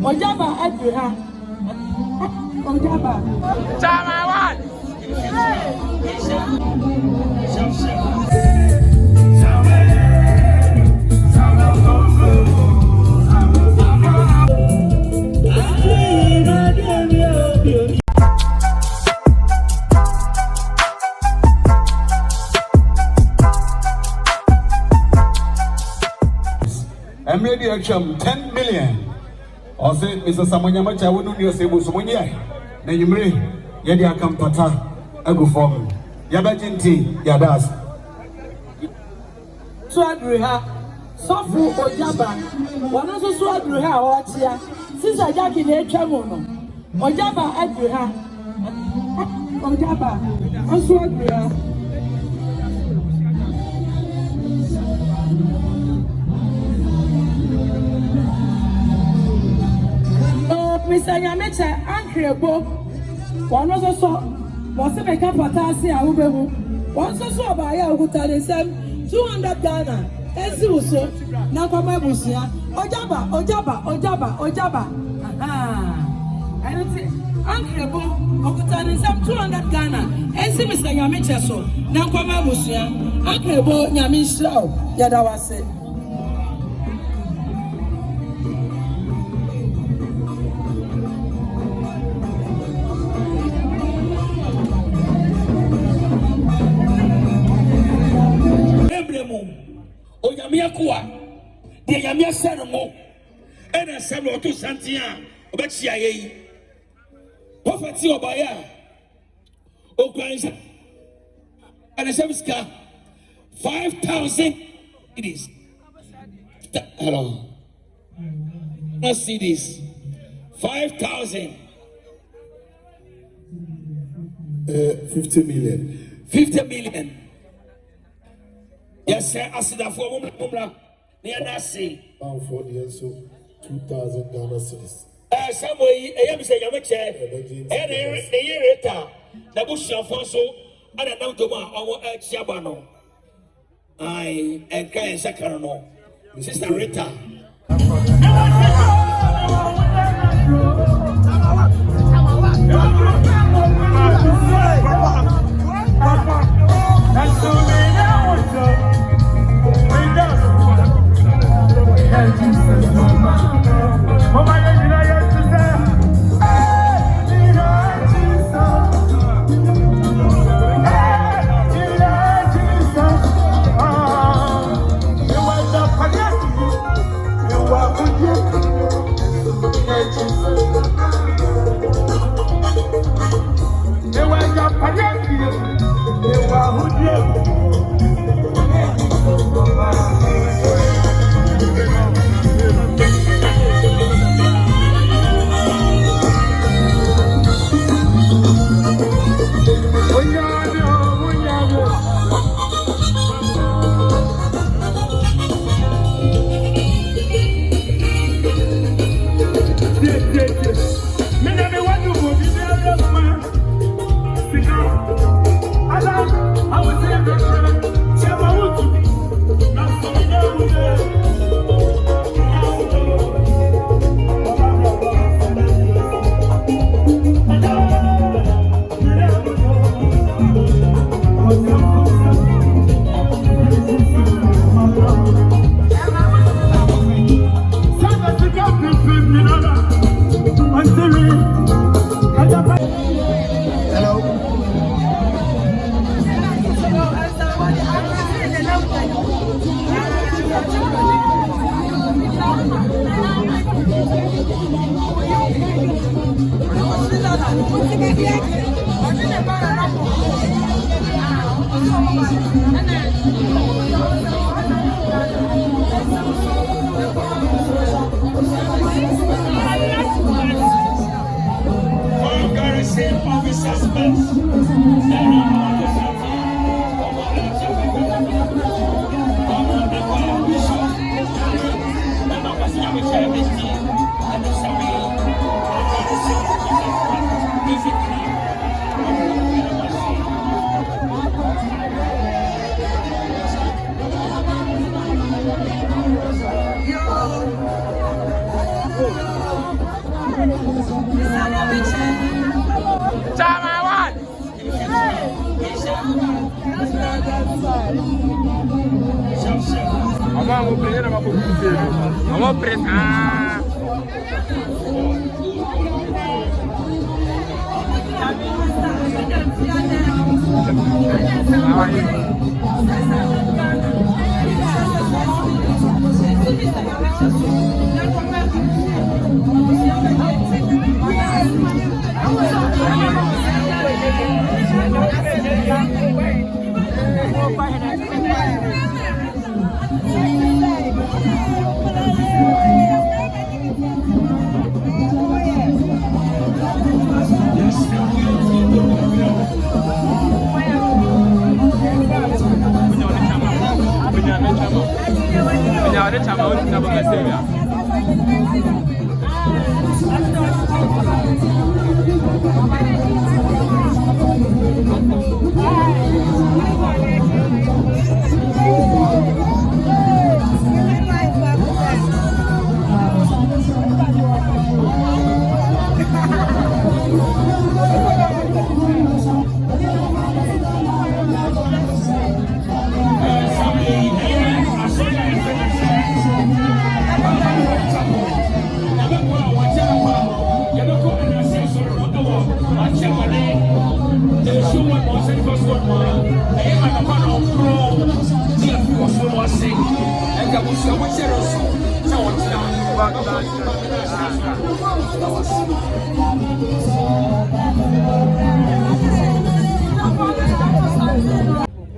Ogyaba Adriha. Ogyaba. Chama one. I'm ready to action 10 million. Or say, Mr. Samanyamacha, I wouldn't do your sable Somonia. Then you may, Yadia Campata, I go form. Yabajinti, Yadas. Swadriha, Sofu Ogyaba. One also Swadriha, what's here? Since I got in a chamono. Ogyaba Adriha. Ogyaba. Swadriha. Mr. Nyamecha, Ankrebo, one also was a make up Patasi, Abubu. Once also by a Hutali Sam, 200 Ghana, as you so, Nakama Busia, Ogyaba. I don't think Ankrebo, Hutali Sam, 200 Ghana, as Mr. Nyamecha so, Nakama Busia, Ankrebo, Nyamisha, Yadawase. Oyamiakua, the Yamia Sermo, and a Samuel to Santia, Obachia, Poverty Obaya, Okranisa, and a Seviska, 5,000 it is. Hello. Let's see this. 5,000. 50 million. 50 million. Yes, sir. I said that for a woman. Near Nasi. Pound for the answer 2,000 Ghana cedis. Someway, I am saying, I'm a chair. And the year later, the bush of Fonso, and a Nantoma, our Chiabano. I and Kai Sacarano. Sister Rita.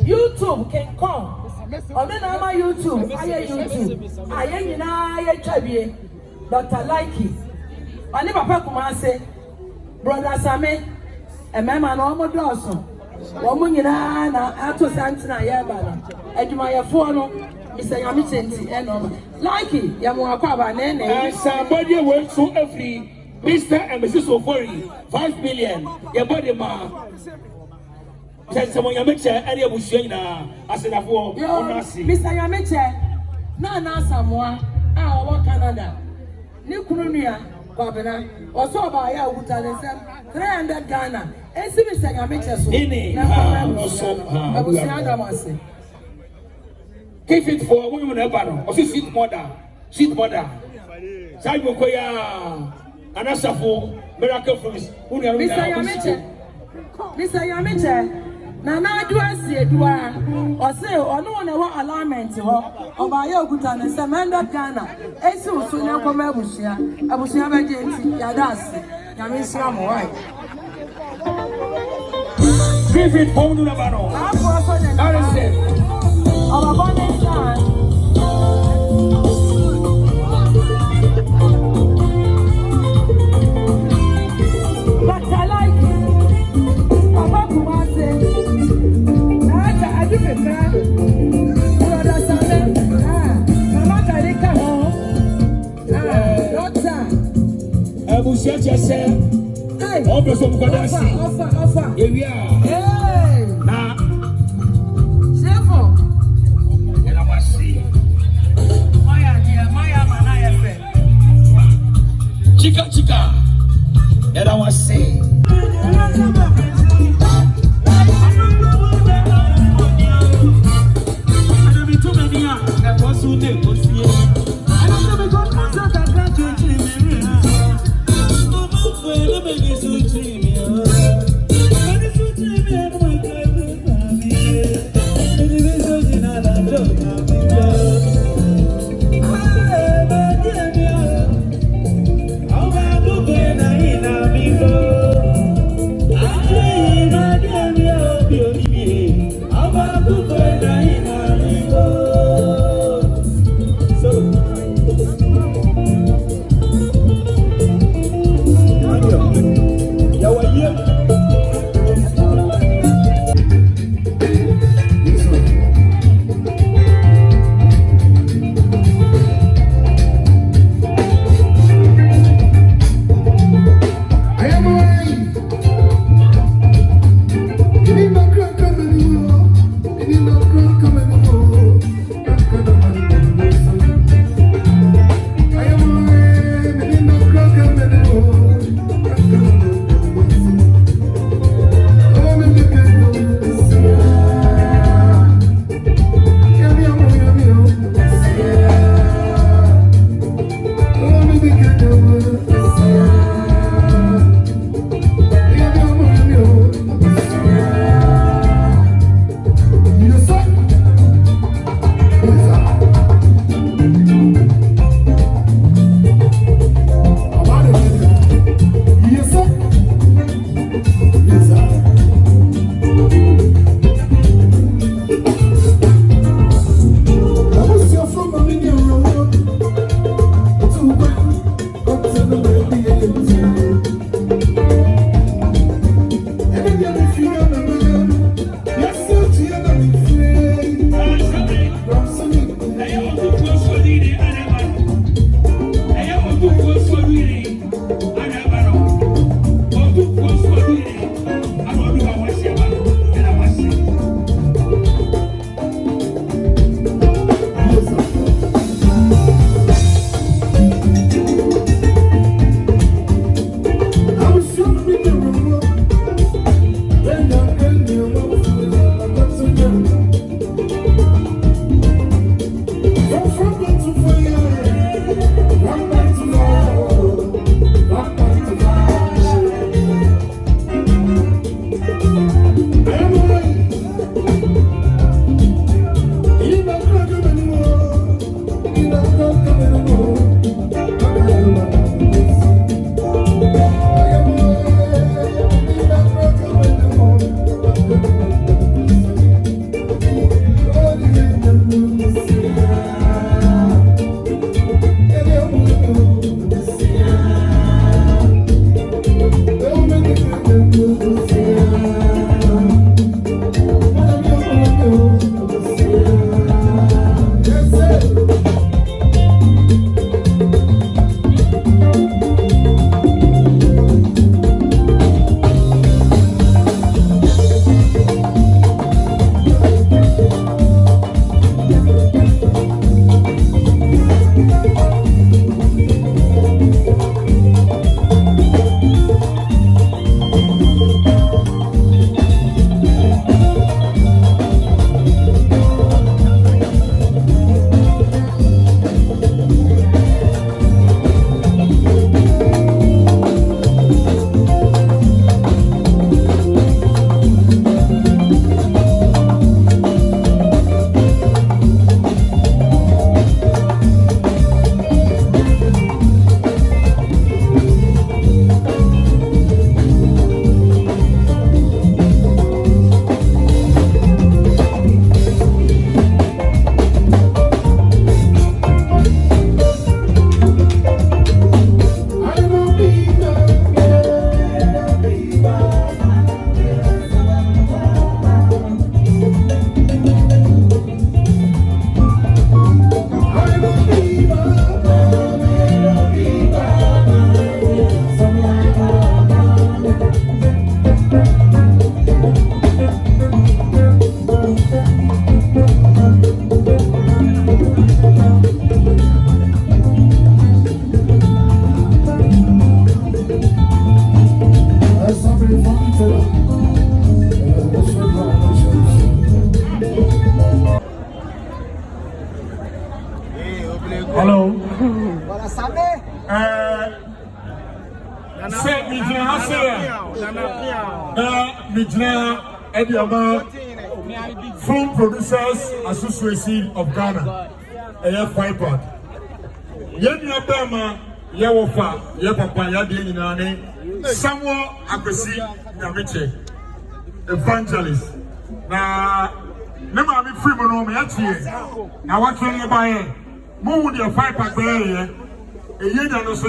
YouTube can come. On the name YouTube, I YouTube. Dr. Likee. I never papa say, brother Sammy, a man almost Dawson. Woman, you know, after Santana Yabana, and my phone, Mr. Yamitin, and Likee, Yamuakaba, and somebody went so every Mr. and Mrs. Ofori, 5 million, your body ma. Said someone Yamicha, and you will say, I said, Mr. Yamicha, no, someone, our Canada. New Colonia, Babina, or so by our 300 Ghana. And see, Mr. Yamicha, I was saying, keep it for women, or sheet mother, Samukoya, and Asafo, miracle for Mr. Yamicha, Nana, do I see a dua or say, or no one ever alignment or by your good and Samanda Ghana, and so soon I come I was never getting Yadas, Yamisiam, why? Give it home to the battle. That is it. Our abundance time. But I like it. Papa Kumase. I do prefer. Brother Samuel. Mama Karika home. Doctor. I will shut yourself. Hey. Offer. Here we are. Hey. Now. Chefo. And I was see. Chica. And I was saying. So Hello. Say Mijna Ogyaba Film Producers Association of Ghana. Five-part. Yenya Bama, Yawofa, Yapapa, Yadi Nane, Samuel Akwesi Namiche, Evangelist. Now, never be free mono yet. Now, what's your buy? Move your 5-pack there. A year and so